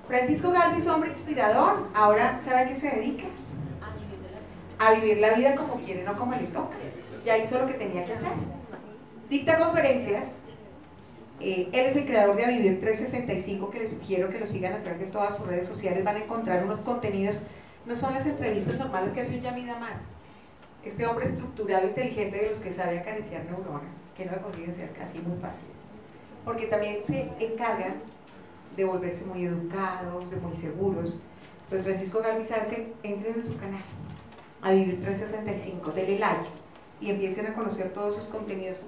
Francisco Galvis, hombre inspirador, ahora ¿sabe a qué se dedica? A vivir la vida como quiere, no como le toca. Ya hizo lo que tenía que hacer. Dicta conferencias. Él es el creador de A Vivir 365, que les sugiero que lo sigan a través de todas sus redes sociales. Van a encontrar unos contenidos, no son las entrevistas normales que hace un Yamid Amar. Este hombre estructurado, inteligente, de los que sabe acariciar neuronas, que no lo consiguen ser casi muy fácil. Porque también se encargan de volverse muy educados, de muy seguros. Pues Francisco Galvis hace, entren en su canal, A Vivir 365, denle like y empiecen a conocer todos sus contenidos.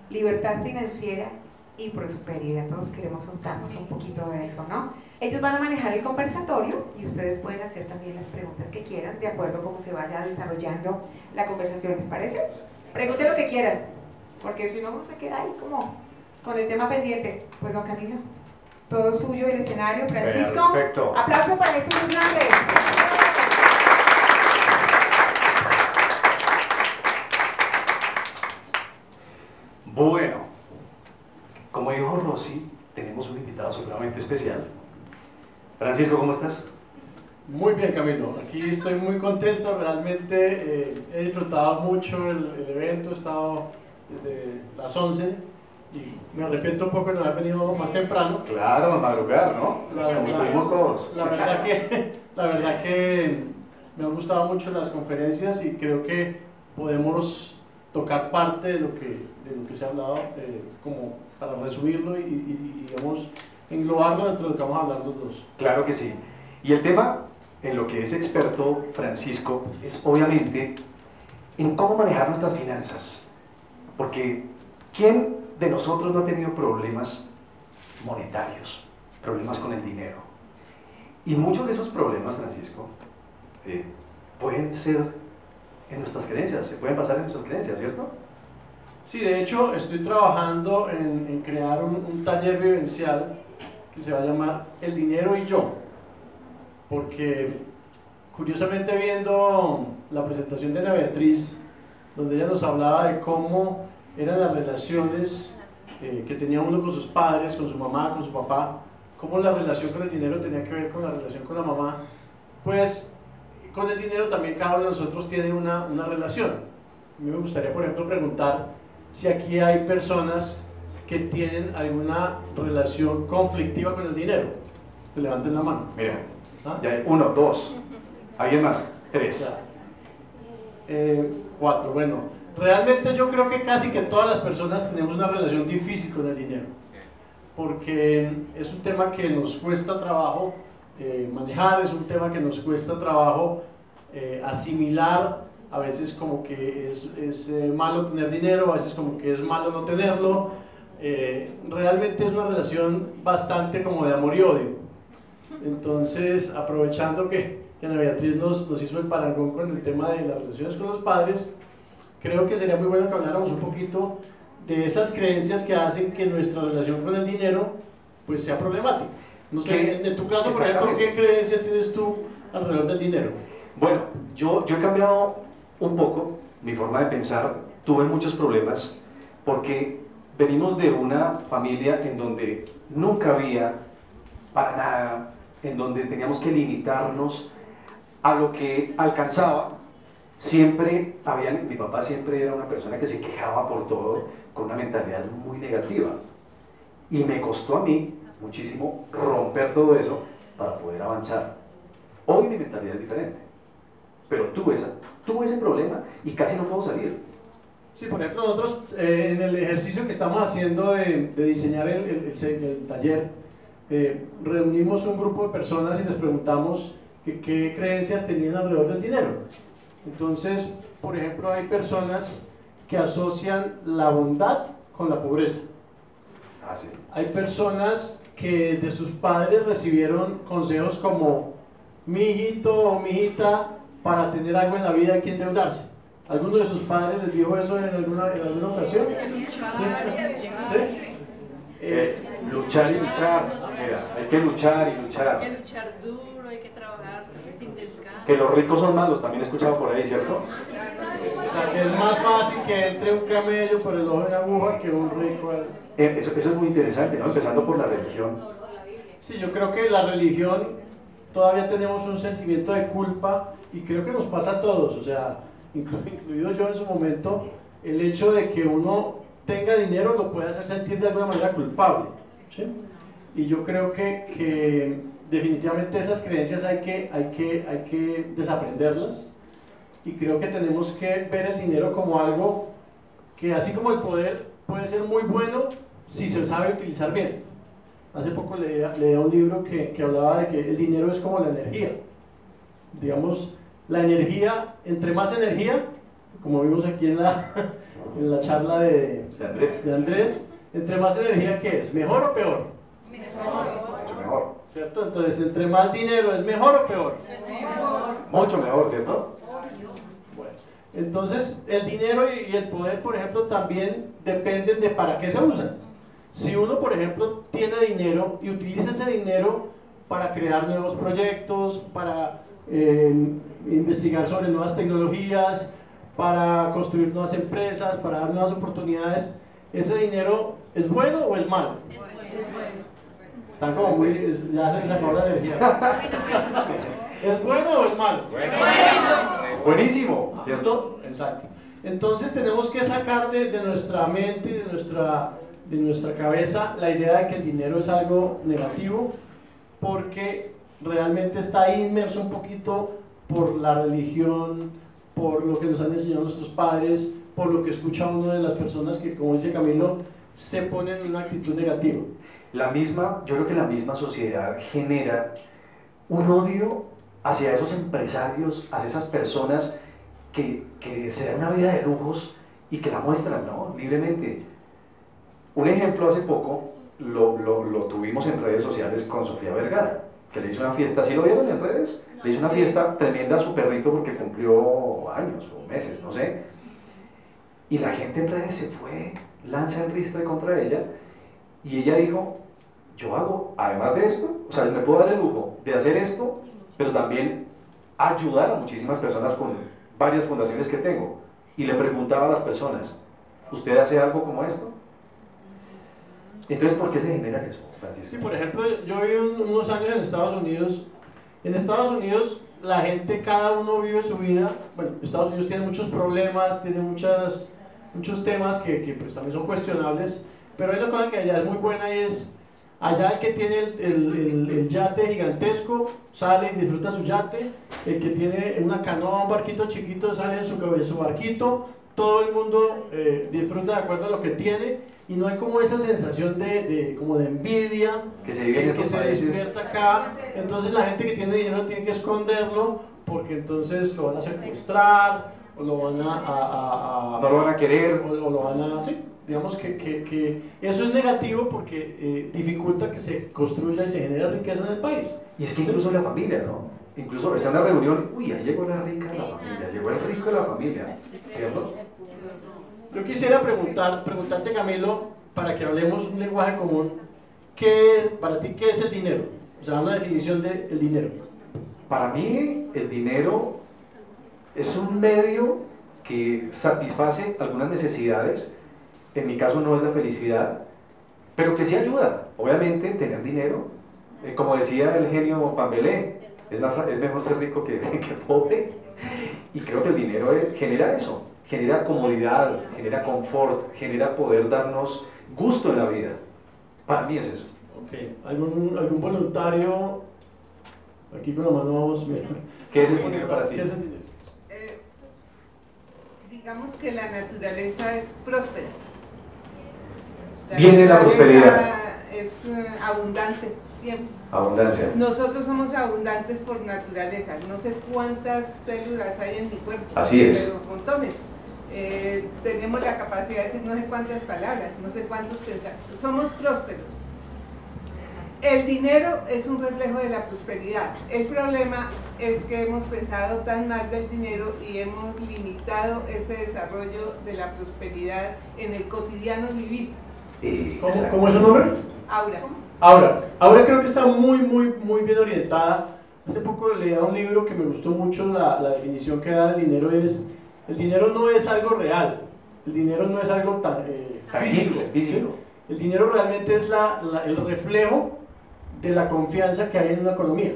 Libertad financiera y prosperidad, todos queremos contarnos un poquito de eso, ¿no? Ellos van a manejar el conversatorio y ustedes pueden hacer también las preguntas que quieran, de acuerdo a cómo se vaya desarrollando la conversación, ¿les parece? Pregunten lo que quieran, porque si no uno se queda ahí como con el tema pendiente. Pues don Camilo, todo suyo, el escenario. Francisco, perfecto. Aplauso para estos muy grandes. Bueno, como dijo Rosy, tenemos un invitado supremamente especial. Francisco, ¿cómo estás? Muy bien, Camilo. Aquí estoy muy contento. Realmente he disfrutado mucho el evento. He estado desde las 11 y me arrepiento un poco de no haber venido más temprano. Claro, a madrugar, ¿no? Como estuvimos todos. La verdad que me han gustado mucho las conferencias y creo que podemos tocar parte de lo que se ha hablado, como para resumirlo y digamos, englobarlo dentro de lo que vamos a hablar los dos. Claro que sí. Y el tema en lo que es experto Francisco es obviamente en cómo manejar nuestras finanzas. Porque ¿quién de nosotros no ha tenido problemas monetarios, problemas con el dinero? Y muchos de esos problemas, Francisco, pueden ser en nuestras creencias, se pueden basar en nuestras creencias, ¿cierto? Sí, de hecho estoy trabajando en crear un taller vivencial que se va a llamar El Dinero y Yo, porque curiosamente viendo la presentación de Ana Beatriz, donde ella nos hablaba de cómo eran las relaciones que tenía uno con sus padres, con su mamá, con su papá, cómo la relación con el dinero tenía que ver con la relación con la mamá, pues con el dinero también cada uno de nosotros tiene una relación. A mí me gustaría, por ejemplo, preguntar si aquí hay personas que tienen alguna relación conflictiva con el dinero. Que levanten la mano. Mira, ¿Ah? ya hay 1, 2, ¿alguien más? 3. 4, bueno, realmente yo creo que casi que todas las personas tenemos una relación difícil con el dinero, porque es un tema que nos cuesta trabajo manejar, es un tema que nos cuesta trabajo asimilar. A veces como que es malo tener dinero, a veces como que es malo no tenerlo. Realmente es una relación bastante como de amor y odio. Entonces, aprovechando que Ana Beatriz nos hizo el parangón con el tema de las relaciones con los padres, creo que sería muy bueno que habláramos un poquito de esas creencias que hacen que nuestra relación con el dinero pues sea problemática. No sé, en tu caso, por ejemplo, ¿qué creencias tienes tú alrededor del dinero? Bueno, yo he cambiado un poco mi forma de pensar. Tuve muchos problemas porque venimos de una familia en donde nunca había para nada, en donde teníamos que limitarnos a lo que alcanzaba. Siempre mi papá siempre era una persona que se quejaba por todo, con una mentalidad muy negativa, y me costó a mí muchísimo romper todo eso para poder avanzar. Hoy mi mentalidad es diferente, pero tuve ese problema y casi no puedo salir. Sí, por ejemplo, nosotros en el ejercicio que estamos haciendo de diseñar el taller, reunimos un grupo de personas y les preguntamos qué creencias tenían alrededor del dinero. Entonces, por ejemplo, hay personas que asocian la bondad con la pobreza. Ah, sí. Hay personas que de sus padres recibieron consejos como: mi hijito o mi hijita, para tener algo en la vida hay que endeudarse. ¿Alguno de sus padres les dijo eso en alguna ocasión? ¿Sí? Luchar y luchar. Mira, hay que luchar y luchar. Hay que luchar duro, hay que trabajar sin descanso. Que los ricos son malos, también he escuchado por ahí, ¿cierto? O sea, que es más fácil que entre un camello por el ojo de la aguja que un rico. Eso es muy interesante, ¿no? Empezando por la religión. Sí, yo creo que la religión todavía tenemos un sentimiento de culpa y creo que nos pasa a todos, o sea, incluido yo en su momento, el hecho de que uno tenga dinero lo puede hacer sentir de alguna manera culpable, ¿sí? Y yo creo que definitivamente esas creencias hay que desaprenderlas y creo que tenemos que ver el dinero como algo que, así como el poder puede ser muy bueno si se sabe utilizar bien. Hace poco leía un libro que hablaba de que el dinero es como la energía. Digamos, la energía, entre más energía, como vimos aquí en la charla de Andrés, entre más energía, ¿qué es? ¿Mejor o peor? Mucho mejor. ¿Cierto? Entonces, entre más dinero, ¿es mejor o peor? Mucho mejor, ¿cierto? Bueno, entonces, el dinero y el poder, por ejemplo, también dependen de para qué se usan. Si uno, por ejemplo, tiene dinero y utiliza ese dinero para crear nuevos proyectos, para investigar sobre nuevas tecnologías, para construir nuevas empresas, para dar nuevas oportunidades, ¿ese dinero es bueno o es malo? Es bueno. Están como muy... ya se les acabó la energía. ¿Es bueno o es malo? Buenísimo, ¿cierto? Exacto. Entonces tenemos que sacar de nuestra mente y de nuestra cabeza la idea de que el dinero es algo negativo, porque realmente está ahí inmerso un poquito por la religión, por lo que nos han enseñado nuestros padres, por lo que escucha uno de las personas que, como dice Camilo, se ponen en una actitud negativa. Yo creo que la misma sociedad genera un odio hacia esos empresarios, hacia esas personas que se dan una vida de lujos y que la muestran, ¿no? Libremente. Un ejemplo hace poco lo tuvimos en redes sociales con Sofía Vergara, que le hizo una fiesta, ¿sí lo vieron en redes? Le hizo una fiesta tremenda a su perrito porque cumplió años o meses, no sé. Y la gente en redes se fue, lanza el ristre contra ella, y ella dijo, yo hago, además de esto, o sea, me puedo dar el lujo de hacer esto, pero también ayudar a muchísimas personas con varias fundaciones que tengo. Y le preguntaba a las personas, ¿usted hace algo como esto? Entonces, ¿por qué se genera eso, Francisco? Sí, por ejemplo, yo viví unos años en Estados Unidos. En Estados Unidos, la gente, cada uno vive su vida. Bueno, Estados Unidos tiene muchos problemas, tiene muchos temas que pues, también son cuestionables, pero hay una cosa que allá es muy buena y es, allá el que tiene el yate gigantesco sale y disfruta su yate, el que tiene una canoa, un barquito chiquito sale en su barquito, todo el mundo disfruta de acuerdo a lo que tiene y no hay como esa sensación como de envidia que se vive en estos países. Despierta acá. Entonces la gente que tiene dinero tiene que esconderlo porque entonces lo van a secuestrar o lo van no lo van a querer o lo van a... Sí, digamos que eso es negativo porque dificulta que se construya y se genere riqueza en el país. Y es que incluso la familia, ¿no? Incluso está en una reunión, uy, ahí llegó la rica de la familia, llegó el rico de la familia, ¿cierto? Yo quisiera preguntarte, Camilo, para que hablemos un lenguaje común, para ti, ¿qué es el dinero? O sea, una definición del dinero. Para mí, el dinero es un medio que satisface algunas necesidades, en mi caso no es la felicidad, pero que sí ayuda. Obviamente, tener dinero, como decía el genio Pambelé, es mejor ser rico que pobre, y creo que el dinero genera eso. Genera comodidad, genera confort, genera poder darnos gusto en la vida. Para mí es eso. Ok, ¿algún voluntario? Aquí con la mano vamos, mira. ¿Qué es el dinero para ti? ¿Qué es el dinero? Digamos que la naturaleza es próspera. Viene la prosperidad. Es abundante, siempre. Abundancia. Nosotros somos abundantes por naturaleza. No sé cuántas células hay en mi cuerpo. Así es. Pero montones. Tenemos la capacidad de decir no sé cuántas palabras, no sé cuántos pensamientos. Somos prósperos. El dinero es un reflejo de la prosperidad. El problema es que hemos pensado tan mal del dinero y hemos limitado ese desarrollo de la prosperidad en el cotidiano vivir. ¿Cómo es su nombre? Aura. Aura creo que está muy bien orientada. Hace poco leía un libro que me gustó mucho, la definición que da del dinero es: el dinero no es algo real, el dinero no es algo tan físico. físico. ¿Sí? El dinero realmente es el reflejo de la confianza que hay en una economía,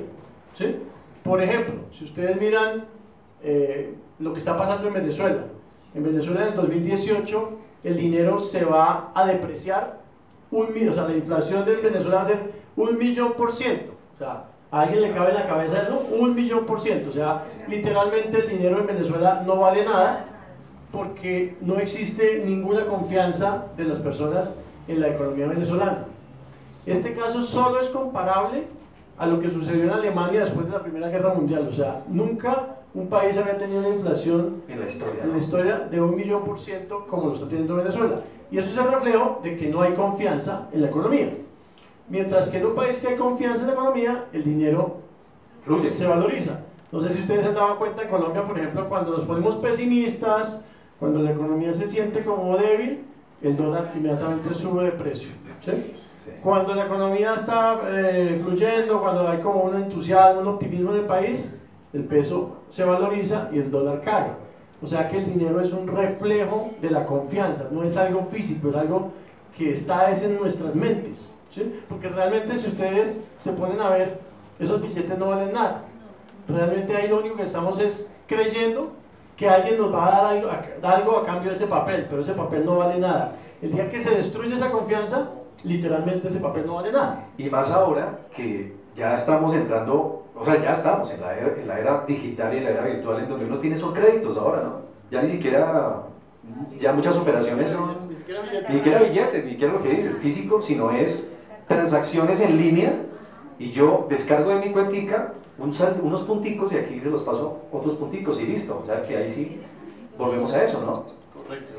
¿sí? Por ejemplo, si ustedes miran lo que está pasando en Venezuela en el 2018 el dinero se va a depreciar o sea, la inflación de Venezuela va a ser 1.000.000%, o sea, a alguien le cabe en la cabeza eso, 1.000.000%, o sea, literalmente el dinero en Venezuela no vale nada porque no existe ninguna confianza de las personas en la economía venezolana. Este caso solo es comparable a lo que sucedió en Alemania después de la Primera Guerra Mundial, o sea, nunca un país había tenido una inflación en la historia de 1.000.000% como lo está teniendo Venezuela, y eso es el reflejo de que no hay confianza en la economía. Mientras que en un país que hay confianza en la economía, el dinero se valoriza. No sé si ustedes se han dado cuenta en Colombia, por ejemplo, cuando nos ponemos pesimistas, cuando la economía se siente como débil, el dólar inmediatamente sube de precio, ¿sí? Sí. Cuando la economía está fluyendo, cuando hay como un entusiasmo, un optimismo en el país, el peso se valoriza y el dólar cae. O sea que el dinero es un reflejo de la confianza, no es algo físico, es algo que está en nuestras mentes, ¿sí? Porque realmente si ustedes se ponen a ver, esos billetes no valen nada. Realmente ahí lo único que estamos es creyendo que alguien nos va a dar algo a cambio de ese papel, pero ese papel no vale nada. El día que se destruye esa confianza, literalmente ese papel no vale nada. Y más ahora que ya estamos entrando, o sea, ya estamos en la era digital y en la era virtual, en donde uno tiene esos créditos ahora, ¿no? Ya ni siquiera, ya muchas operaciones no, ni siquiera billetes, ni siquiera lo que dices, físico, sino es transacciones en línea, y yo descargo de mi cuentica unos punticos y aquí se los paso otros punticos y listo. O sea que ahí sí volvemos a eso, ¿no? Correcto.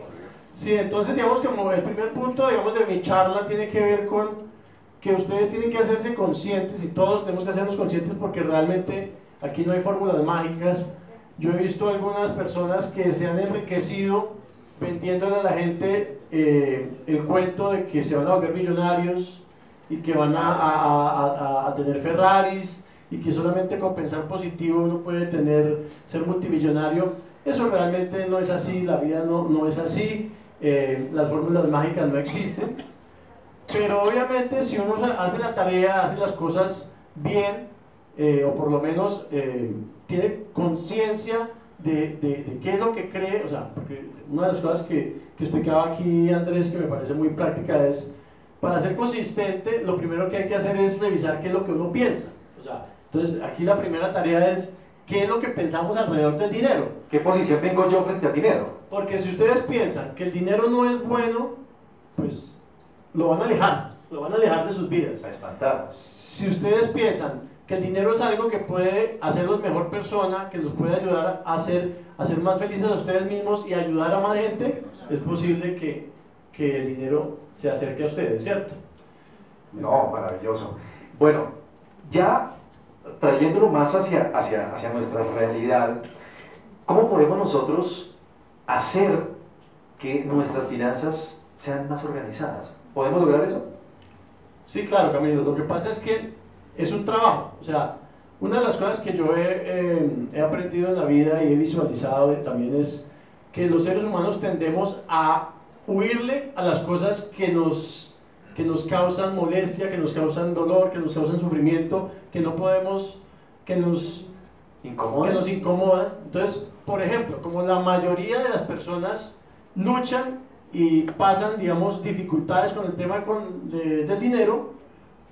Sí, entonces digamos que como el primer punto, digamos, de mi charla tiene que ver con que ustedes tienen que hacerse conscientes, y todos tenemos que hacernos conscientes, porque realmente aquí no hay fórmulas mágicas. Yo he visto algunas personas que se han enriquecido vendiéndole a la gente el cuento de que se van a volver millonarios y que van a tener Ferraris, y que solamente con pensar positivo uno puede ser multimillonario. Eso realmente no es así, la vida no es así, las fórmulas mágicas no existen, pero obviamente si uno hace la tarea, hace las cosas bien, o por lo menos tiene conciencia de qué es lo que cree, o sea, porque una de las cosas que explicaba aquí Andrés, que me parece muy práctica, es, para ser consistente, lo primero que hay que hacer es revisar qué es lo que uno piensa. O sea, entonces aquí la primera tarea es qué es lo que pensamos alrededor del dinero. ¿Qué posición tengo yo frente al dinero? Porque si ustedes piensan que el dinero no es bueno, pues lo van a alejar de sus vidas. A espantar. Si ustedes piensan que el dinero es algo que puede hacerlos mejor persona, que los puede ayudar a ser más felices a ustedes mismos y ayudar a más gente, es posible que el dinero se acerque a ustedes, ¿cierto? No, maravilloso. Bueno, ya trayéndolo más hacia nuestra realidad, ¿cómo podemos nosotros hacer que nuestras finanzas sean más organizadas? ¿Podemos lograr eso? Sí, claro, Camilo. Lo que pasa es que es un trabajo. O sea, una de las cosas que yo he aprendido en la vida y he visualizado también es que los seres humanos tendemos a huirle a las cosas que nos causan molestia, que nos causan dolor, que nos causan sufrimiento, que no podemos, que nos incomodan. Entonces, por ejemplo, como la mayoría de las personas luchan y pasan, digamos, dificultades con el tema del dinero,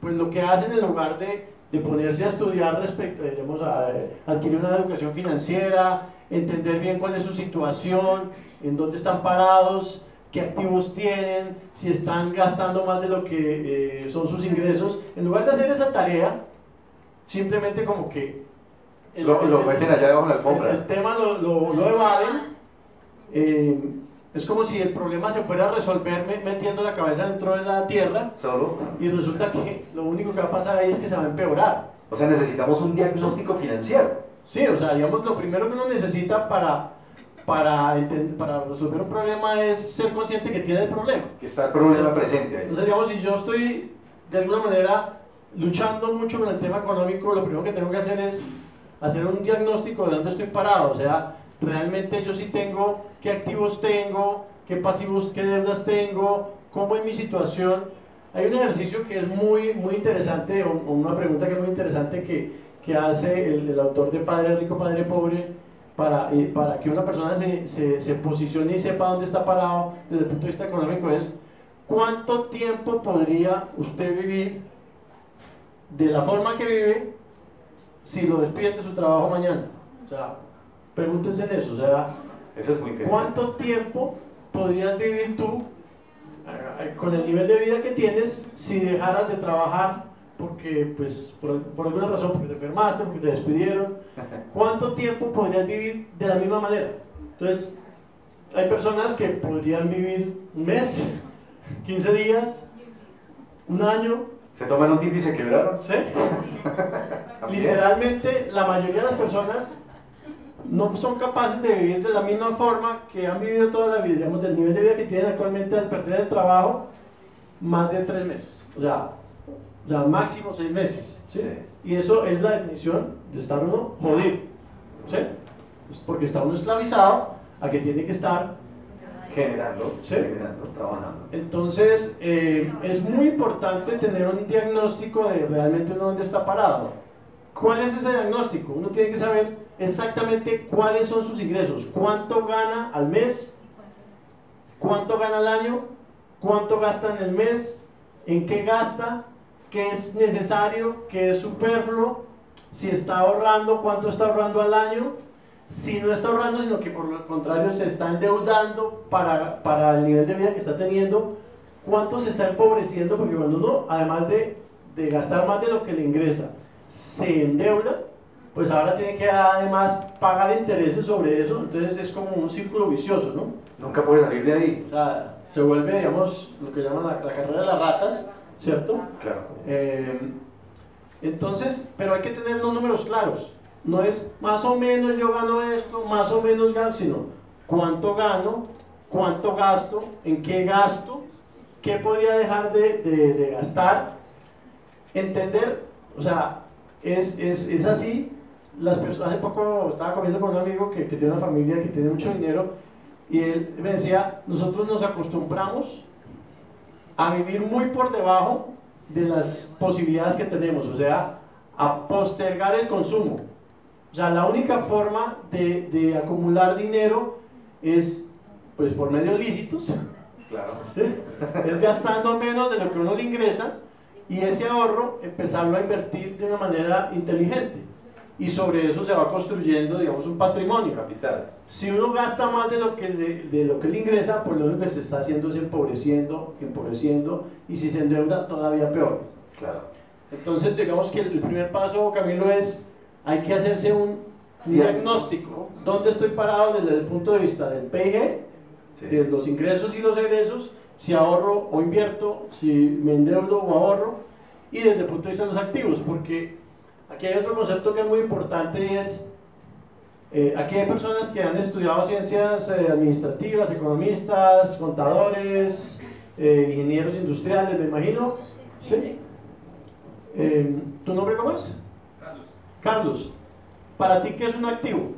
pues lo que hacen en lugar de ponerse a estudiar respecto, digamos, a adquirir una educación financiera, entender bien cuál es su situación, en dónde están parados, qué activos tienen, si están gastando más de lo que son sus ingresos, en lugar de hacer esa tarea, simplemente como que lo meten allá debajo de la alfombra. El tema lo evaden. Es como si el problema se fuera a resolver metiendo la cabeza dentro de la tierra. ¿Solo? Y resulta que lo único que va a pasar ahí es que se va a empeorar. O sea, necesitamos un diagnóstico financiero. Sí, o sea, digamos, lo primero que uno necesita para resolver un problema es ser consciente que tiene el problema. Que está el problema presente ahí. Entonces, digamos, si yo estoy de alguna manera luchando mucho con el tema económico, lo primero que tengo que hacer es hacer un diagnóstico de dónde estoy parado. O sea, realmente yo sí tengo, qué activos tengo, qué pasivos, qué deudas tengo, cómo es mi situación, Hay un ejercicio que es muy interesante, o una pregunta que es muy interesante que hace el autor de Padre Rico, Padre Pobre, para que una persona se posicione y sepa dónde está parado desde el punto de vista económico, es ¿cuánto tiempo podría usted vivir de la forma que vive si lo despiden de su trabajo mañana? O sea, pregúntense en eso, o sea, eso es muy interesante. ¿cuánto tiempo podrías vivir tú con el nivel de vida que tienes si dejaras de trabajar porque, pues, por alguna razón, porque te enfermaste, porque te despidieron? ¿Cuánto tiempo podrías vivir de la misma manera? Entonces, hay personas que podrían vivir un mes, 15 días, un año. ¿Se toman un tinto y se quebraron? ¿Sí? Literalmente, la mayoría de las personas no son capaces de vivir de la misma forma que han vivido toda la vida, digamos, del nivel de vida que tienen actualmente al perder el trabajo, más de 3 meses. O sea, máximo 6 meses. ¿Sí? Sí. Y eso es la definición de estar uno jodido. ¿Sí? Es porque está uno esclavizado a que tiene que estar Generando, ¿sí? Trabajando. Entonces, es muy importante tener un diagnóstico de realmente uno dónde está parado. ¿Cuál es ese diagnóstico? Uno tiene que saber exactamente cuáles son sus ingresos, cuánto gana al mes, cuánto gana al año, cuánto gasta en el mes, en qué gasta, qué es necesario, qué es superfluo, si está ahorrando, cuánto está ahorrando al año, si no está ahorrando, sino que por lo contrario se está endeudando para el nivel de vida que está teniendo, cuánto se está empobreciendo, porque cuando uno, además de gastar más de lo que le ingresa, se endeuda, pues ahora tiene que además pagar intereses sobre eso, entonces es como un círculo vicioso, ¿no? Nunca puede salir de ahí. O sea, se vuelve, digamos, lo que llaman la carrera de las ratas, ¿cierto? Claro. Entonces, pero hay que tener los números claros. No es más o menos yo gano esto, más o menos gano, sino cuánto gano, cuánto gasto, en qué gasto, qué podría dejar de gastar. Entender, o sea, es así. Las personas, hace poco estaba comiendo con un amigo que tiene una familia que tiene mucho dinero y él me decía, nosotros nos acostumbramos a vivir muy por debajo de las posibilidades que tenemos, o sea, a postergar el consumo. O sea, la única forma de acumular dinero es, pues, por medios lícitos, Claro. ¿sí? Es gastando menos de lo que uno le ingresa y ese ahorro empezarlo a invertir de una manera inteligente. Y sobre eso se va construyendo, digamos, un patrimonio. Capital. Si uno gasta más de lo que le ingresa, pues lo único que se está haciendo es empobreciendo, y si se endeuda todavía peor. Claro. Entonces, digamos que el primer paso, Camilo, es hay que hacerse un diagnóstico. ¿Dónde estoy parado desde el punto de vista del PIG, Sí. de los ingresos y los egresos, si ahorro o invierto, si me endeudo o ahorro, y desde el punto de vista de los activos? Porque aquí hay otro concepto que es muy importante y es, aquí hay personas que han estudiado ciencias administrativas, economistas, contadores, ingenieros industriales, me imagino. ¿Sí? ¿Tu nombre cómo es? Carlos, ¿para ti qué es un activo?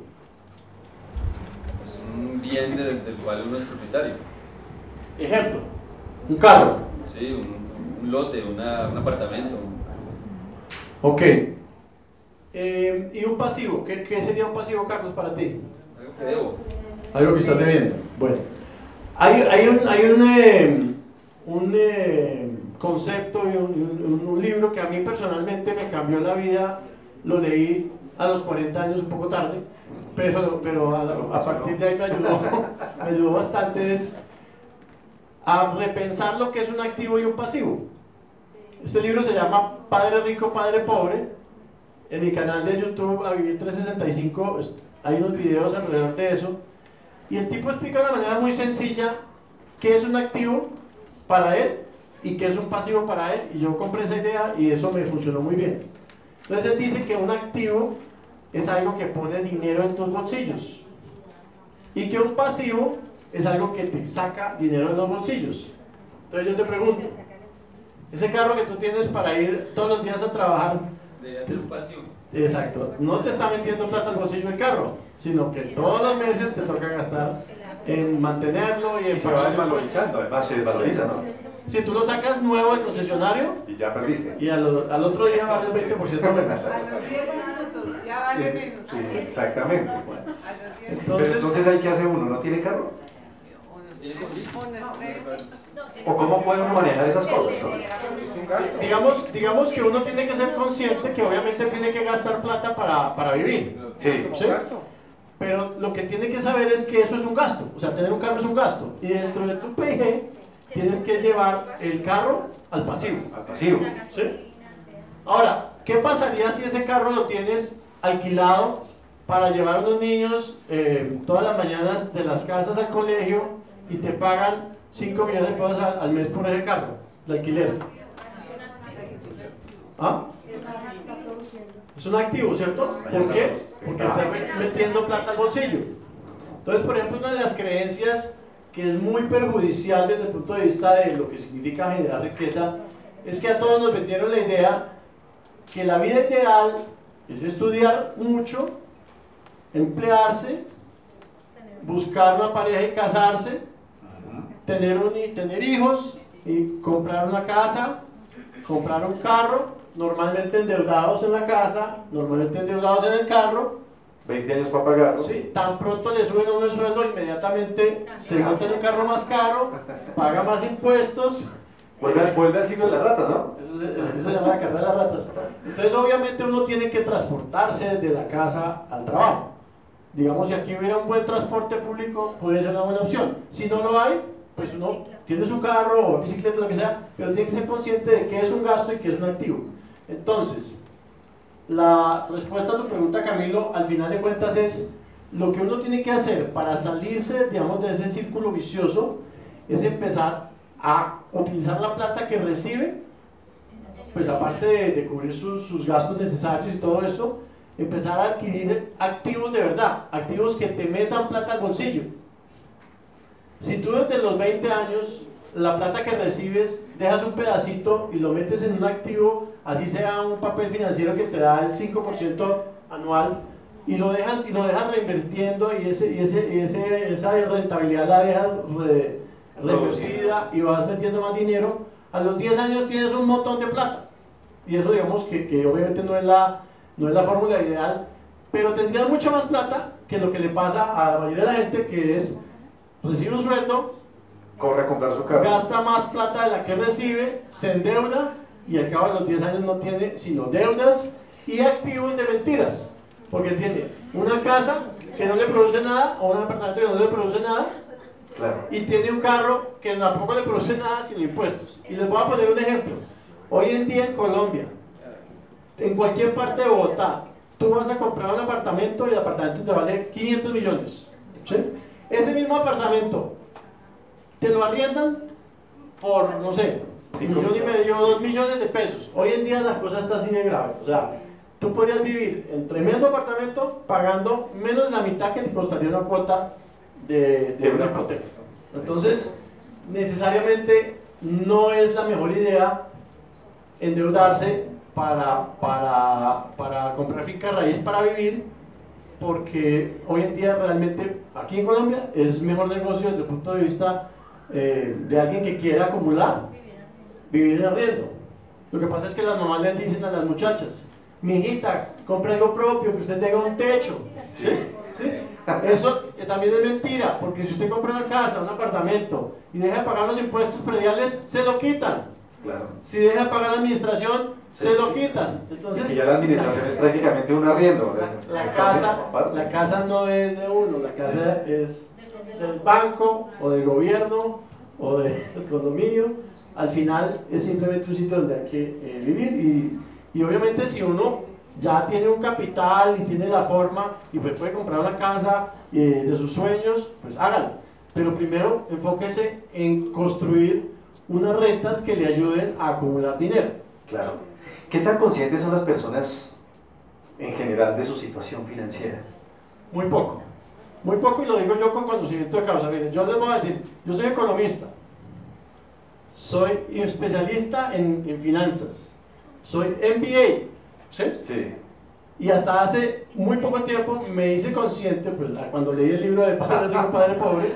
Es un bien del cual uno es propietario. Ejemplo, un carro. Sí, un lote, un apartamento. Ok. ¿Y un pasivo? ¿Qué sería un pasivo, Carlos, para ti? Algo que debo. Algo que estás debiendo. Bueno, hay un concepto y un libro que a mí personalmente me cambió la vida. Lo leí a los 40 años, un poco tarde, pero a partir de ahí me ayudó bastante a repensar lo que es un activo y un pasivo. Este libro se llama Padre Rico, Padre Pobre. En mi canal de YouTube, A Vivir 365, hay unos videos alrededor de eso. Y el tipo explica de una manera muy sencilla qué es un activo para él y qué es un pasivo para él. Y yo compré esa idea y eso me funcionó muy bien. Entonces él dice que un activo es algo que pone dinero en tus bolsillos y que un pasivo es algo que te saca dinero de los bolsillos. Entonces yo te pregunto, ese carro que tú tienes para ir todos los días a trabajar, Debería ser un pasivo. Exacto, no te está metiendo plata al bolsillo el carro, sino que todos los meses te toca gastar en mantenerlo y en Y se va pagar desvalorizando, además se desvaloriza, ¿no? Si tú lo sacas nuevo del concesionario Y ya perdiste. y al otro día vale el 20% menos. A los 10 minutos ya vale menos. Sí, exactamente. A los 10 Pero entonces, ¿ahí qué hace uno? ¿No tiene carro? Tiene compromiso. ¿O cómo puede uno manejar esas cosas? ¿No? Es un gasto. Digamos que uno tiene que ser consciente que obviamente tiene que gastar plata para vivir. Sí. ¿Sí? Pero lo que tiene que saber es que eso es un gasto, o sea, tener un carro es un gasto. Y dentro de tu PG tienes que llevar el carro al pasivo. Al pasivo. ¿Sí? Ahora, ¿qué pasaría si ese carro lo tienes alquilado para llevar a unos niños todas las mañanas de las casas al colegio y te pagan 5 millones de pesos al mes por ese carro de alquiler? ¿Ah? Es un activo, ¿cierto? ¿Por qué? Porque está metiendo plata al bolsillo. Entonces, por ejemplo, una de las creencias que es muy perjudicial desde el punto de vista de lo que significa generar riqueza es que a todos nos vendieron la idea que la vida ideal es estudiar mucho, emplearse, buscar una pareja y casarse, tener hijos y comprar una casa, comprar un carro, normalmente endeudados en la casa, normalmente endeudados en el carro. 20 años para pagarlo. Sí, tan pronto le suben a uno el sueldo, inmediatamente se monta en un carro más caro, paga más impuestos. Vuelve al ciclo de las ratas, ¿no? Eso se llama la carrera de las ratas. Entonces, obviamente, uno tiene que transportarse desde la casa al trabajo. Digamos, si aquí hubiera un buen transporte público, puede ser una buena opción. Si no lo hay, pues uno tiene su carro o bicicleta, lo que sea, pero tiene que ser consciente de qué es un gasto y qué es un activo. Entonces, la respuesta a tu pregunta, Camilo, al final de cuentas es lo que uno tiene que hacer para salirse, digamos, de ese círculo vicioso, es empezar a utilizar la plata que recibe, pues aparte de cubrir sus gastos necesarios y todo esto, empezar a adquirir activos de verdad, activos que te metan plata al bolsillo. Si tú desde los 20 años, la plata que recibes, dejas un pedacito y lo metes en un activo, así sea un papel financiero que te da el 5% anual, y lo dejas reinvirtiendo y esa rentabilidad la dejas reinvertida y vas metiendo más dinero, a los 10 años tienes un montón de plata. Y eso, digamos que obviamente no es la fórmula ideal, pero tendrías mucha más plata que lo que le pasa a la mayoría de la gente, que es recibe un sueldo, corre a comprar su carro, gasta más plata de la que recibe, se endeuda y al cabo de los 10 años no tiene sino deudas y activos de mentiras, porque tiene una casa que no le produce nada o un apartamento que no le produce nada, claro, y tiene un carro que tampoco le produce nada sino impuestos. Y les voy a poner un ejemplo. Hoy en día en Colombia, en cualquier parte de Bogotá, tú vas a comprar un apartamento y el apartamento te vale 500 millones, ¿sí? Ese mismo apartamento te lo arriendan por, no sé, 1,5 o 2 millones de pesos. Hoy en día la cosa está así de grave. O sea, tú podrías vivir en tremendo apartamento pagando menos de la mitad que te costaría una cuota de una hipoteca. Entonces, necesariamente no es la mejor idea endeudarse para comprar finca raíz para vivir, porque hoy en día realmente aquí en Colombia es mejor negocio desde el punto de vista de alguien que quiera acumular, vivir en arriendo. Lo que pasa es que las mamás les dicen a las muchachas: mi hijita, compre algo propio, que usted tenga un techo. ¿Sí? ¿Sí? Eso también es mentira, porque si usted compra una casa, un apartamento y deja de pagar los impuestos prediales, se lo quitan. claro. Si deja de pagar la administración, se lo quitan. Entonces, Y ya la administración es prácticamente un arriendo. la casa no es de uno, la casa es del banco o del gobierno o del condominio. Al final es simplemente un sitio donde hay que vivir, y obviamente si uno ya tiene un capital y tiene la forma y pues puede comprar una casa de sus sueños, pues hágalo. Pero primero enfóquese en construir unas rentas que le ayuden a acumular dinero. Claro. ¿Qué tan conscientes son las personas en general de su situación financiera? Muy poco, y lo digo yo con conocimiento de causa. Miren, yo les voy a decir, yo soy economista, soy especialista en finanzas, soy MBA, ¿sí? Sí. Y hasta hace muy poco tiempo me hice consciente, pues cuando leí el libro de Padre Rico, Padre Pobre,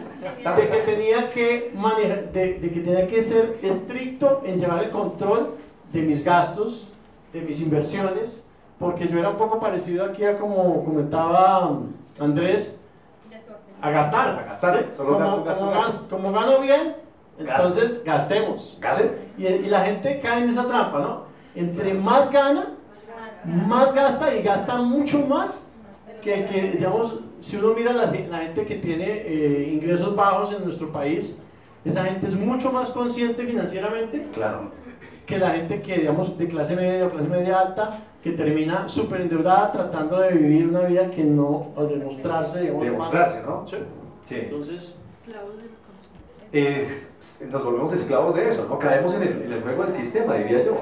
de que tenía que manejar, de que tenía que ser estricto en llevar el control de mis gastos, de mis inversiones, porque yo era un poco parecido aquí a como comentaba Andrés, a gastar. A gastar, ¿sí? solo gasto. Como gano bien, entonces gastemos. Gaste. Y la gente cae en esa trampa, ¿no? Entre más gana, más gasta y gasta mucho más que digamos, si uno mira la gente que tiene ingresos bajos en nuestro país, esa gente es mucho más consciente financieramente Claro. que la gente que, digamos, de clase media o clase media alta, que termina súper endeudada tratando de vivir una vida que no, o demostrarse, digamos, Demostrarse, ¿no? Sí. Sí. Entonces, Esclavos de la consumación. Nos volvemos esclavos de eso, ¿no? Caemos en el juego del sistema, diría yo.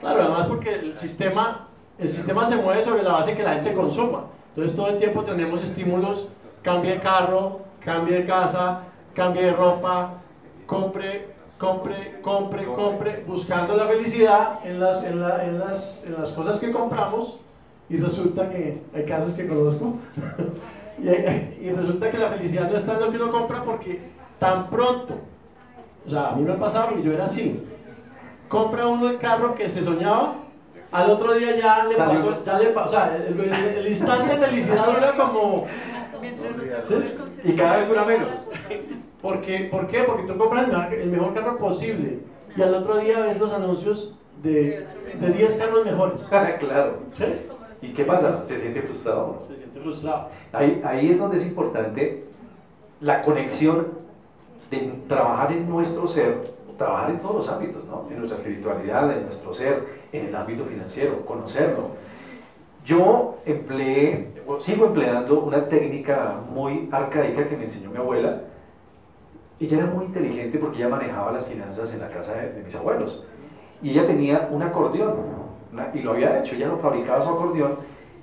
claro, además porque el sistema se mueve sobre la base que la gente consuma. Entonces todo el tiempo tenemos estímulos, cambie de carro, cambie de casa, cambie de ropa, compre, buscando la felicidad en las cosas que compramos, y resulta que hay casos que conozco y resulta que la felicidad no está en lo que uno compra, porque tan pronto, o sea, a mí me ha pasado porque yo era así, compra uno el carro que se soñaba, al otro día ya le pasó, o sea, el instante de felicidad dura como... Mientras no se ¿Sí? pone el Y concesionario. cada vez dura menos. ¿Por qué? Porque tú compras el mejor carro posible y al otro día ves los anuncios de 10 carros mejores. Claro. ¿Sí? ¿Y qué pasa? Se siente frustrado. Se siente frustrado. Ahí es donde es importante la conexión de trabajar en nuestro ser, trabajar en todos los ámbitos, ¿no? En nuestra espiritualidad, en nuestro ser, en el ámbito financiero, conocerlo. Yo sigo empleando una técnica muy arcaica que me enseñó mi abuela. Ella era muy inteligente porque ella manejaba las finanzas en la casa de mis abuelos. Y ella tenía un acordeón, y lo había hecho, ella lo fabricaba su acordeón.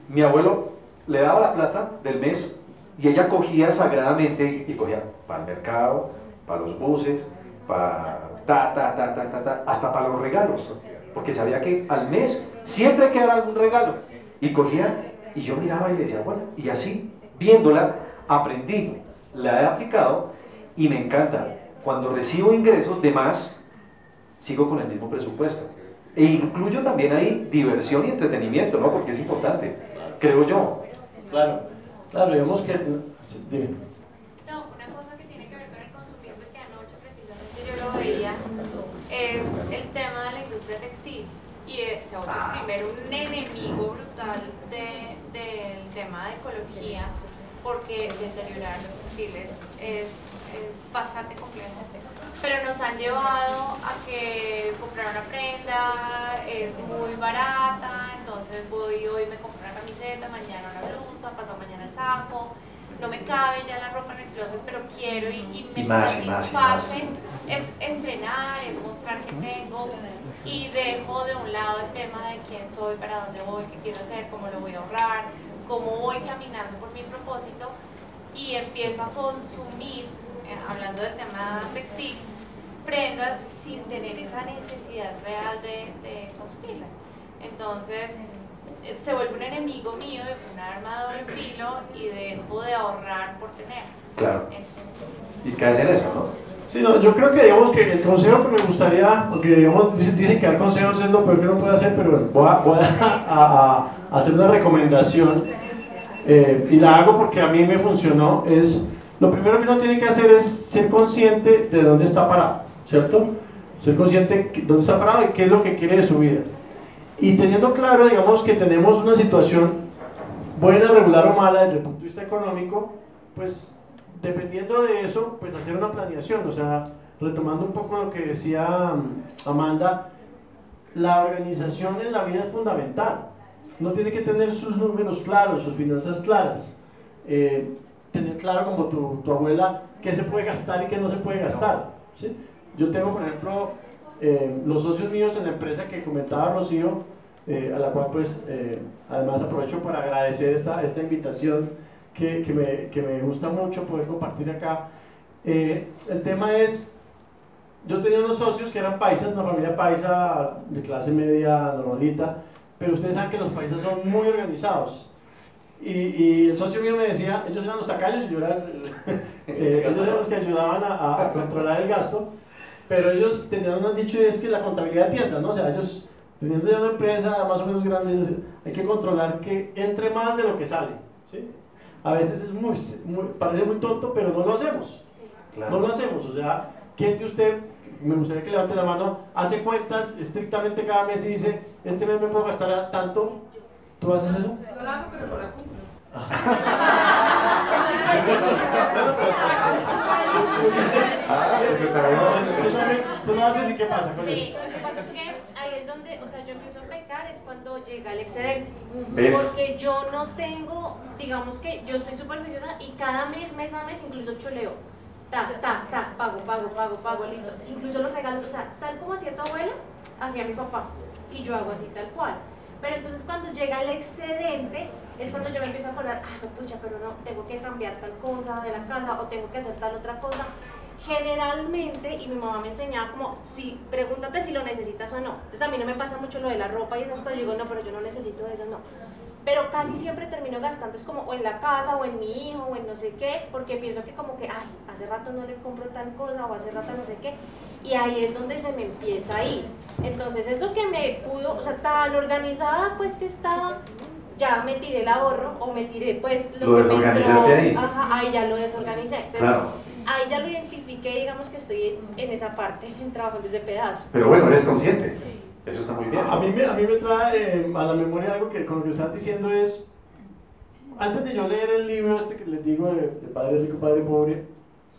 Mi abuelo le daba la plata del mes y ella cogía sagradamente y cogía para el mercado, para los buses, para hasta para los regalos, porque sabía que al mes siempre hay que dar algún regalo. Y cogía, y yo miraba y le decía, bueno, y así, viéndola, aprendí, la he aplicado y me encanta. Cuando recibo ingresos de más, sigo con el mismo presupuesto. E incluyo también ahí diversión y entretenimiento, ¿no? Porque es importante, creo yo. Claro, digamos que... Dime. No, una cosa que tiene que ver con el consumismo y que anoche precisamente yo lo veía es el tema de la industria textil, y se ha vuelto primero un enemigo brutal del tema de ecología, porque deteriorar los textiles es bastante complejo, pero nos han llevado a que comprar una prenda es muy barata, entonces hoy me compro una camiseta, mañana una blusa, pasado mañana el saco, no me cabe ya la ropa en el closet, pero quiero y me satisface. Es estrenar, es mostrar que tengo, y dejo de un lado el tema de quién soy, para dónde voy, qué quiero hacer, cómo lo voy a ahorrar, cómo voy caminando por mi propósito, y empiezo a consumir, hablando del tema textil, prendas sin tener esa necesidad real de consumirlas. Entonces se vuelve un enemigo mío, un arma de doble filo, y dejo de ahorrar por tener. Claro. Eso. Y caes en eso, ¿no? Sí, no, yo creo que digamos que el consejo que me gustaría, porque digamos, dicen que dar consejos es lo peor que uno puede hacer, pero voy a hacer una recomendación, y la hago porque a mí me funcionó. Es lo primero que uno tiene que hacer es ser consciente de dónde está parado, ¿cierto? Ser consciente de dónde está parado y qué es lo que quiere de su vida. Y teniendo claro, digamos, que tenemos una situación buena, regular o mala desde el punto de vista económico, pues dependiendo de eso, pues hacer una planeación. O sea, retomando un poco lo que decía Amanda, la organización en la vida es fundamental. Uno tiene que tener sus números claros, sus finanzas claras, tener claro, como tu abuela, qué se puede gastar y qué no se puede gastar, ¿sí? Yo tengo, por ejemplo, los socios míos en la empresa que comentaba Rocío, a la cual pues además aprovecho para agradecer esta invitación que me gusta mucho poder compartir acá. El tema es, yo tenía unos socios que eran paisas, una familia paisa de clase media normalita, pero ustedes saben que los países son muy organizados. Y el socio mío me decía, ellos eran los tacaños y yo era ellos eran los que ayudaban a controlar el gasto, pero ellos tenían un dicho y es que la contabilidad de tiendas, ¿no? O sea, ellos teniendo ya una empresa más o menos grande, ellos, hay que controlar que entre más de lo que sale, ¿sí? A veces es parece muy tonto, pero no lo hacemos. Claro. No lo hacemos, o sea, ¿quién de usted, me gustaría que levante la mano, hace cuentas estrictamente cada mes y dice, este mes me puedo gastar tanto? ¿Tú haces eso? Yo lo hago, pero no la cumplo. ¿Tú lo haces y qué pasa con Sí, eso? lo que pasa es que ahí es donde, o sea, yo empiezo a pecar, es cuando llega el excedente. ¿Ves? Porque yo no tengo, digamos que yo soy súper juiciosa y cada mes a mes incluso choleo. Pago, listo. Incluso los regalos, o sea, tal como hacía tu abuela, hacía mi papá. Y yo hago así tal cual. Pero entonces cuando llega el excedente, es cuando yo me empiezo a acordar, pucha, pero no, tengo que cambiar tal cosa de la casa o tengo que hacer tal otra cosa. Generalmente, y mi mamá me enseñaba como, si, pregúntate si lo necesitas o no. Entonces a mí no me pasa mucho lo de la ropa y esas cosas, yo digo, no, pero yo no necesito eso, no. Pero casi siempre termino gastando, es como o en la casa, o en mi hijo, o en no sé qué, porque pienso que como que, hace rato no le compro tal cosa, o hace rato no sé qué, y ahí es donde se me empieza a ir. Entonces eso que me pudo, o sea, tan organizada pues que estaba, ya me tiré el ahorro, o me tiré pues lo que me entró, ahí. ajá, ahí ya lo desorganicé. Entonces, claro. Ahí ya lo identifiqué, digamos que estoy en esa parte, en trabajo desde pedazos. Pero bueno, eres consciente. Sí. Eso está muy bien. A mí me trae a la memoria algo que con lo que estás diciendo es, antes de yo leer el libro este que les digo de Padre Rico, Padre Pobre,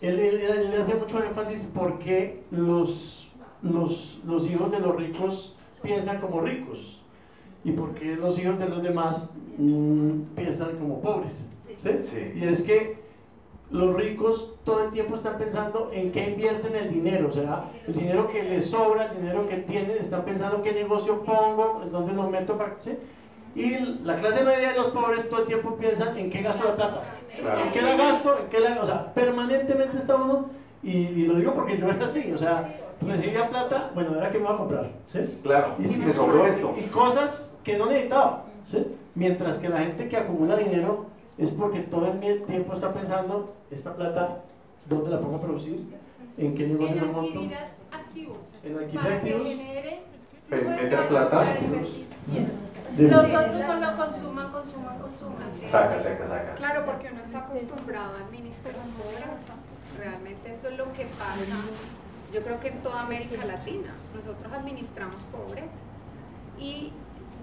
él hace mucho énfasis porque los hijos de los ricos piensan como ricos y porque los hijos de los demás piensan como pobres, ¿sí? Sí. Y es que los ricos todo el tiempo están pensando en qué invierten el dinero, o sea, el dinero que les sobra, el dinero que tienen, están pensando qué negocio pongo, en dónde lo meto, ¿sí? Y la clase media de los pobres todo el tiempo piensan en qué gasto la plata, Claro. en qué la gasto, o sea, permanentemente está uno, y lo digo porque yo era así, o sea, recibía plata, bueno, era que me iba a comprar, ¿sí? Claro, Y si me sobró esto. Y cosas que no necesitaba, ¿sí? Mientras que la gente que acumula dinero es porque todo el tiempo está pensando, esta plata, ¿dónde la pongo a producir? ¿En qué negocio la monto? En adquirir activos. En adquirir para activos. que genere Meter plata. para invertir. De- Los otros solo consuman. Saca. Claro, porque uno está acostumbrado a administrar pobreza. Realmente eso es lo que pasa, yo creo que en toda América Latina. Nosotros administramos pobreza. Y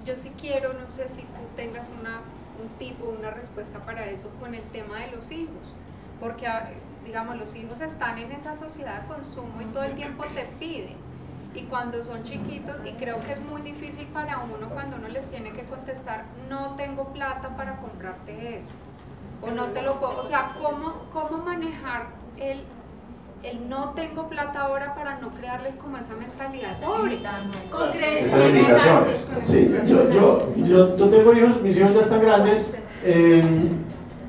yo sí quiero, no sé si tú tengas un tipo, una respuesta para eso con el tema de los hijos. Porque, digamos, los hijos están en esa sociedad de consumo y todo el tiempo te piden. Y cuando son chiquitos, y creo que es muy difícil para uno cuando uno les tiene que contestar, no tengo plata para comprarte esto, o no te lo puedo, o sea, ¿cómo manejar el no tengo plata ahora para no crearles como esa mentalidad pobre? Con creencias Esas limitaciones. Sí, yo tengo hijos, mis hijos ya están grandes.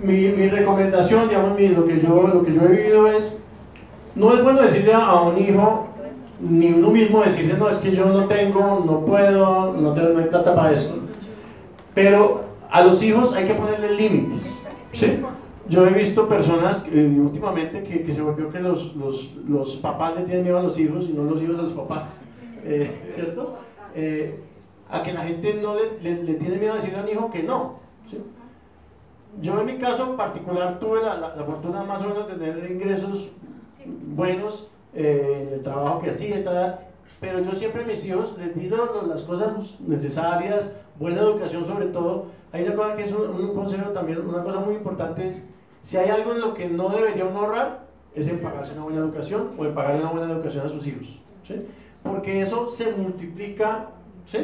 Mi recomendación, digamos, lo que yo he vivido es, no es bueno decirle a un hijo, ni uno mismo decirse, no, es que yo no tengo, no puedo, no hay plata para esto. Pero a los hijos hay que ponerle límites, ¿sí? Yo he visto personas últimamente que se volvió que los papás le tienen miedo a los hijos y no los hijos a los papás, ¿cierto? A que la gente no le tiene miedo a decirle a un hijo que no, ¿sí? Yo en mi caso particular tuve la fortuna más o menos de tener ingresos buenos en el trabajo que hacía y tal, pero yo siempre a mis hijos les di las cosas necesarias, buena educación sobre todo. Hay una cosa que es un consejo también, una cosa muy importante es, si hay algo en lo que no debería uno ahorrar, es en pagarse una buena educación o en pagar una buena educación a sus hijos, ¿sí? Porque eso se multiplica, ¿sí?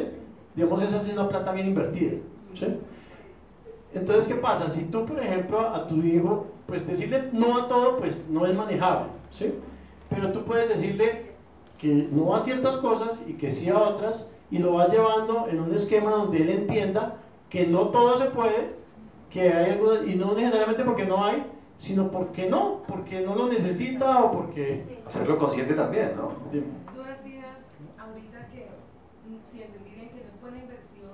Digamos, esa es una plata bien invertida, ¿sí? Entonces, ¿qué pasa? Si tú, por ejemplo, a tu hijo, pues decirle no a todo, pues no es manejable, ¿sí? Pero tú puedes decirle que no a ciertas cosas y que sí a otras, y lo vas llevando en un esquema donde él entienda que no todo se puede, que hay algunas, y no necesariamente porque no hay, sino porque no lo necesita o porque... Hacerlo consciente también, ¿no? Tú decías ahorita que si entendí bien que no es buena inversión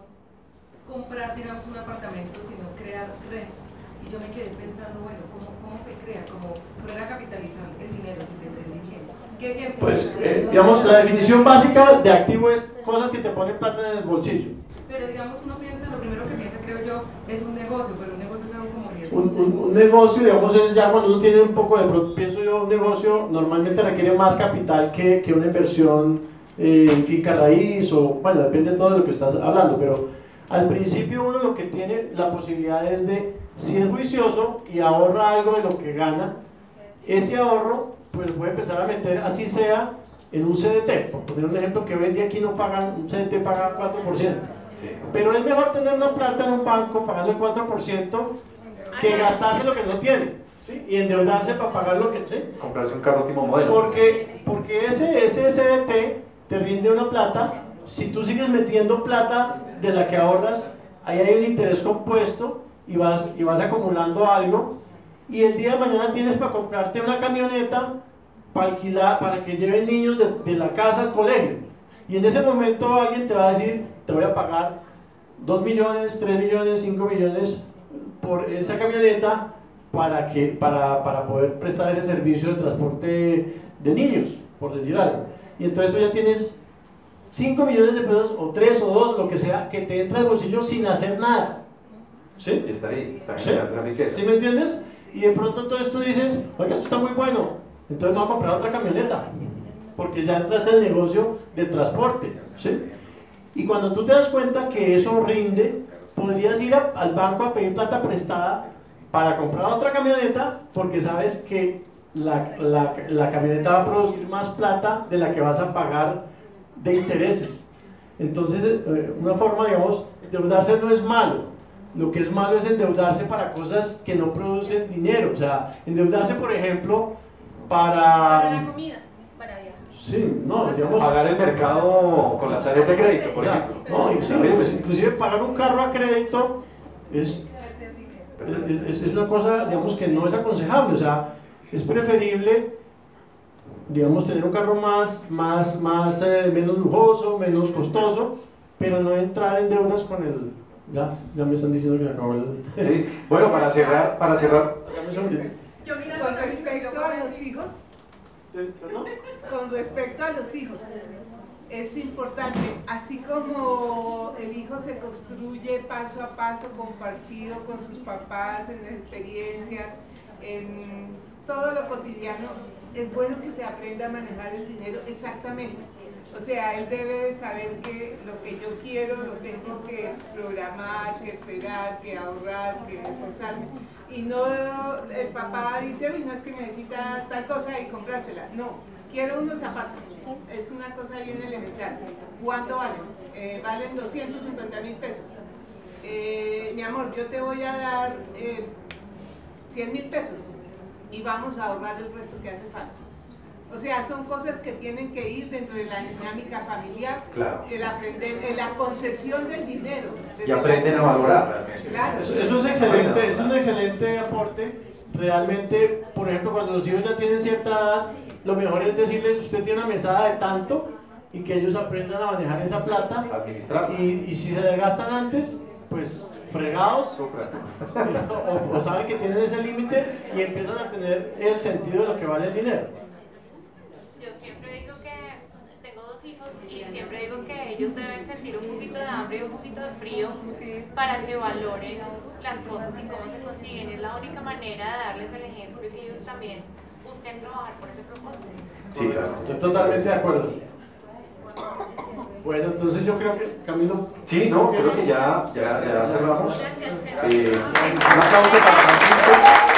comprar, digamos, un apartamento, sino crear rentas. Y yo me quedé pensando, bueno, ¿cómo se crea? ¿Cómo poder capitalizar el dinero si te entendí bien? ¿Qué ejemplo? Pues, digamos, la definición básica de activo es cosas que te ponen plata en el bolsillo. Pero digamos, uno piensa, lo primero que piensa, creo yo, es un negocio, pero un negocio es algo como riesgo. Un negocio, digamos, es ya cuando uno tiene un poco de, pienso yo, un negocio normalmente requiere más capital que una inversión en finca raíz o, bueno, depende de todo de lo que estás hablando, pero al principio uno lo que tiene la posibilidad es de, si es juicioso y ahorra algo de lo que gana, ese ahorro pues puede empezar a meter, así sea, en un CDT, por poner un ejemplo, que hoy en día aquí no pagan, un CDT paga 4%. Pero es mejor tener una plata en un banco pagando el 4% que gastarse lo que no tiene, ¿sí? Y endeudarse para pagar lo que, ¿sí? Comprarse un carro último modelo. Porque ese CDT te rinde una plata. Si tú sigues metiendo plata de la que ahorras, ahí hay un interés compuesto y vas acumulando algo, y el día de mañana tienes para comprarte una camioneta para alquilar, para que lleven niños de la casa al colegio, y en ese momento alguien te va a decir, te voy a pagar 2 millones, 3 millones, 5 millones por esa camioneta para poder prestar ese servicio de transporte de niños, por decir algo. Y entonces tú ya tienes 5 millones de pesos, o 3 o 2, lo que sea, que te entra al bolsillo sin hacer nada. ¿Sí? Y está ahí, ¿Sí? la riqueza. ¿Sí me entiendes? Y de pronto entonces tú dices, oiga, esto está muy bueno, entonces me voy a comprar otra camioneta, porque ya entraste al negocio del transporte. ¿Sí? Y cuando tú te das cuenta que eso rinde, podrías ir al banco a pedir plata prestada para comprar otra camioneta, porque sabes que la camioneta va a producir más plata de la que vas a pagar de intereses. Entonces, una forma, digamos, endeudarse no es malo. Lo que es malo es endeudarse para cosas que no producen dinero. O sea, endeudarse, por ejemplo, Para la comida, para viajar. Sí, no, digamos, Pagar el mercado con la tarjeta de crédito, por ejemplo. no, y sí, pues, inclusive pagar un carro a crédito es una cosa, digamos, que no es aconsejable. O sea, es preferible, digamos, tener un carro menos lujoso, menos costoso, pero no entrar en deudas con el... Ya me están diciendo que se acabó el... Sí. Bueno, para cerrar, Dame un segundito. Yo mira, Con respecto a los hijos, ¿No? con respecto a los hijos, es importante, así como el hijo se construye paso a paso, compartido con sus papás, en las experiencias, en todo lo cotidiano, es bueno que se aprenda a manejar el dinero exactamente. O sea, él debe saber que lo que yo quiero lo tengo que programar, que esperar, que ahorrar, que esforzarme. Y no el papá dice, uy, no es que necesita tal cosa y comprársela. No, quiero unos zapatos. Es una cosa bien elemental. ¿Cuánto valen? Valen 250.000 pesos. Mi amor, yo te voy a dar 100.000 pesos y vamos a ahorrar el resto que hace falta. O sea, son cosas que tienen que ir dentro de la dinámica familiar, claro, el aprender, la concepción del dinero. y aprenden a valorar. Claro. Eso es excelente, es un excelente aporte. Realmente, por ejemplo, cuando los hijos ya tienen cierta edad, lo mejor es decirles, usted tiene una mesada de tanto, y que ellos aprendan a manejar esa plata, Administrarla. y si se le gastan antes, pues fregados, Sufran. o saben que tienen ese límite y empiezan a tener el sentido de lo que vale el dinero. Yo siempre digo que tengo 2 hijos y siempre digo que ellos deben sentir un poquito de hambre y un poquito de frío para que valoren las cosas y cómo se consiguen. Es la única manera de darles el ejemplo y que ellos también busquen trabajar por ese propósito. Sí, claro. Estoy totalmente de acuerdo. Bueno, entonces yo creo que Camilo. Sí, no, creo que ya cerramos. Gracias. Un aplauso para Francisco.